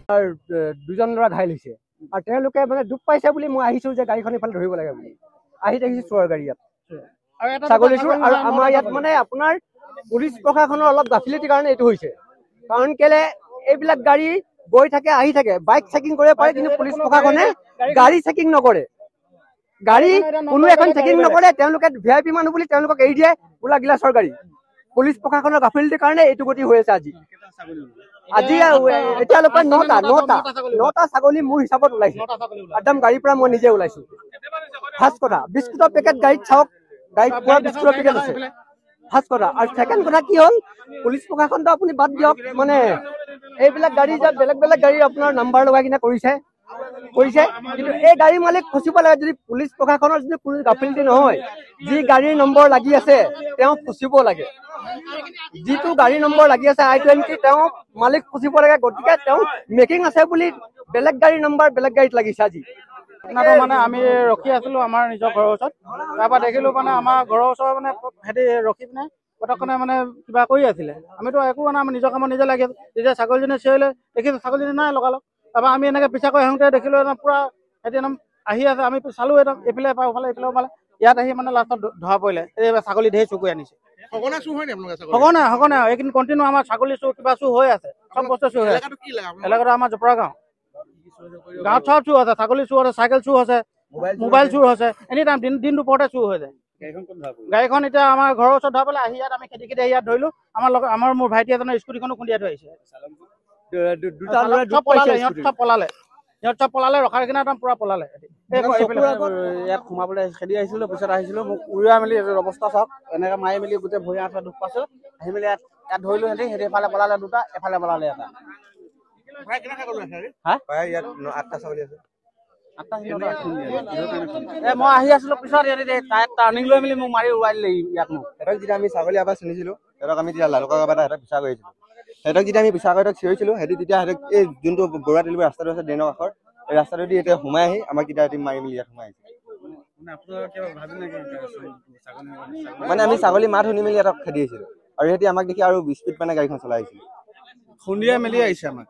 দুজন ল'ৰা ঘাইল হৈছে আৰু তেওঁলোকে মানে দুখ পাইছে বুলি মই আহিছোঁ যে গাড়ীখন ইফালে ধৰিব লাগে বুলি আহি দেখিছোঁ চোৰৰ গাড়ী ইয়াত ছাগলী চোৰ। আৰু আমাৰ ইয়াত মানে আপোনাৰ পুলিচ প্ৰশাসনৰ অলপ গাফিলতিৰ কাৰণে এইটো হৈছে। কাৰণ কেলে এইবিলাক গাড়ী গৈ থাকে আহি থাকে, বাইক চেকিং কৰিব পাৰে, কিন্তু পুলিচ প্ৰশাসনে গাড়ী চেকিং নকৰে। গাড়ী কোনো এখন চেকিং নকৰে, তেওঁলোকে VIP মানুহ বুলি তেওঁলোকক এৰি দিয়ে বোলা গিলাচৰ গাড়ী। পুলিচ প্ৰশাসনৰ গাফিলতিৰ কাৰণে এইটো গতি হৈ আছে আজি। এতিয়ালৈকে 9টা ছাগলী মোৰ হিচাপত ওলাইছে। একদম গাড়ীৰ পৰা মই নিজে ওলাইছো। ফাৰ্ষ্ট কথা, বিস্কুটৰ পেকেট গাড়ীত চাওক, গাড়ীত পুৰা বিস্কুটৰ পেকেট আছে। ফাৰ্ষ্ট কথা। আৰু ছেকেণ্ড কথা কি হ'ল, পুলিচ প্ৰশাসনটো আপুনি বাদ দিয়ক, মানে এইবিলাক গাড়ী যে বেলেগ বেলেগ গাড়ী আপোনাৰ নাম্বাৰ লগাই কিনে কৰিছে, কিন্তু এই গাড়ী মালিক ফচিব লাগে। যদি পুলিচ প্ৰশাসনৰ যদি কোনো গাফিলতি নহয়, যি গাড়ীৰ নম্বৰ লাগি আছে তেওঁ ফচিব লাগে। যিটো গাড়ী নম্বৰ লাগি আছে I-20, তেওঁ মালিক ফচিব লাগে। গতিকে তেওঁ মেকিং আছে বুলি বেলেগ গাড়ীৰ নম্বৰ বেলেগ গাড়ীত লাগিছে আজি। মানে আমি ৰখি আছিলো আমাৰ নিজৰ ঘৰৰ ওচৰত, তাৰপৰা দেখিলো মানে আমাৰ ঘৰৰ ওচৰত মানে সিহঁতি ৰখি পিনে পটকনে মানে কিবা কৰি আছিলে। আমিতো একো মানে আমি নিজৰ কামত নিজে লাগি আছো। যেতিয়া ছাগলীজনী চিঞৰিলে দেখিছো ছাগলীজনী নাই লগালগ। তাৰপৰা আমি এনেকে পিছা কৰি আহোঁতে দেখিলো পুৰা সিহঁতি একদম আহি আছে। আমি চালো একদম এইফালে এফালে এইফালে পালে, ইয়াত আহি মানে লাষ্টত ধৰা পৰিলে। এই ছাগলী ঢেৰ চুৰ কৰি আনিছে। সঘনাই এইখিনি কণ্টিনিউ আমাৰ ছাগলী চুৰ কিবা চুৰ হৈ আছে, চব বস্তু চুৰ হৈ আছে। এলেকাটো আমাৰ জপৰা গাঁও। গাঁৱত চব চুৰ আছে, ছাগলী চুৰ আছে, চাইকেল চুৰ আছে, মোবাইল চুৰ হৈছে, এনি টাইম দিন দুপৰতে চুৰ হৈ যায়। গাড়ীখন এতিয়া আমাৰ ঘৰৰ ওচৰত ধৰা পেলাই আহি ইয়াত আমি খেদি খেদি ইয়াত ধৰিলো। আমাৰ মোৰ ভাইটি এজনৰ স্কুটিখনো খুন্দিয়াই থৈ আহিছে। সিহঁত চব পলালে, ৰখাৰ কিনে একদম পুৰা পলালে। ইয়াত সোমাবলৈ খেদি আহিছিলো, পিছত আহিছিলো, মোক উৰুৱাই মেলি অৱস্থা চাওক, এনেকে মাৰি মেলি গোটেই ভৰি হাত দুখ পাইছো। আহি মেলি ইয়াত ধৰিলো, সিহঁতি এফালে পলালে দুটা, এফালে পলালে এটা। মই আহি আছিলো পিছত টাৰ্ণিং লৈ মেলি মোক মাৰি উৰুৱাই দিলে ইয়াত। মোক সিহঁতক যেতিয়া আমি ছাগলী আবাৰ চিনিছিলো, সিহঁতক আমি তেতিয়া লালুকা কাবাটা সিহঁতক পিছা কৰিছিলো। সিহঁতক যেতিয়া আমি পিছা কৰি চিঞৰিছিলো, সিহঁতি তেতিয়া সিহঁতক এই যোনটো বৰুৱা তিলিবৰ ৰাস্তাটো আছে ড্ৰেইনৰ কাষৰ, এই ৰাস্তাটো দি এতিয়া সোমাই আহি আমাক তেতিয়া মাৰি মেলি ইয়াত সোমাই আহিছে। মানে আমি ছাগলী মাত শুনি মেলি সিহঁতক খেদি আহিছিলো, আৰু সিহঁতি আমাক দেখি আৰু স্পীড মানে গাড়ীখন চলাই আহিছিল। খুন্দিয়াই মেলি আহিছে আমাক।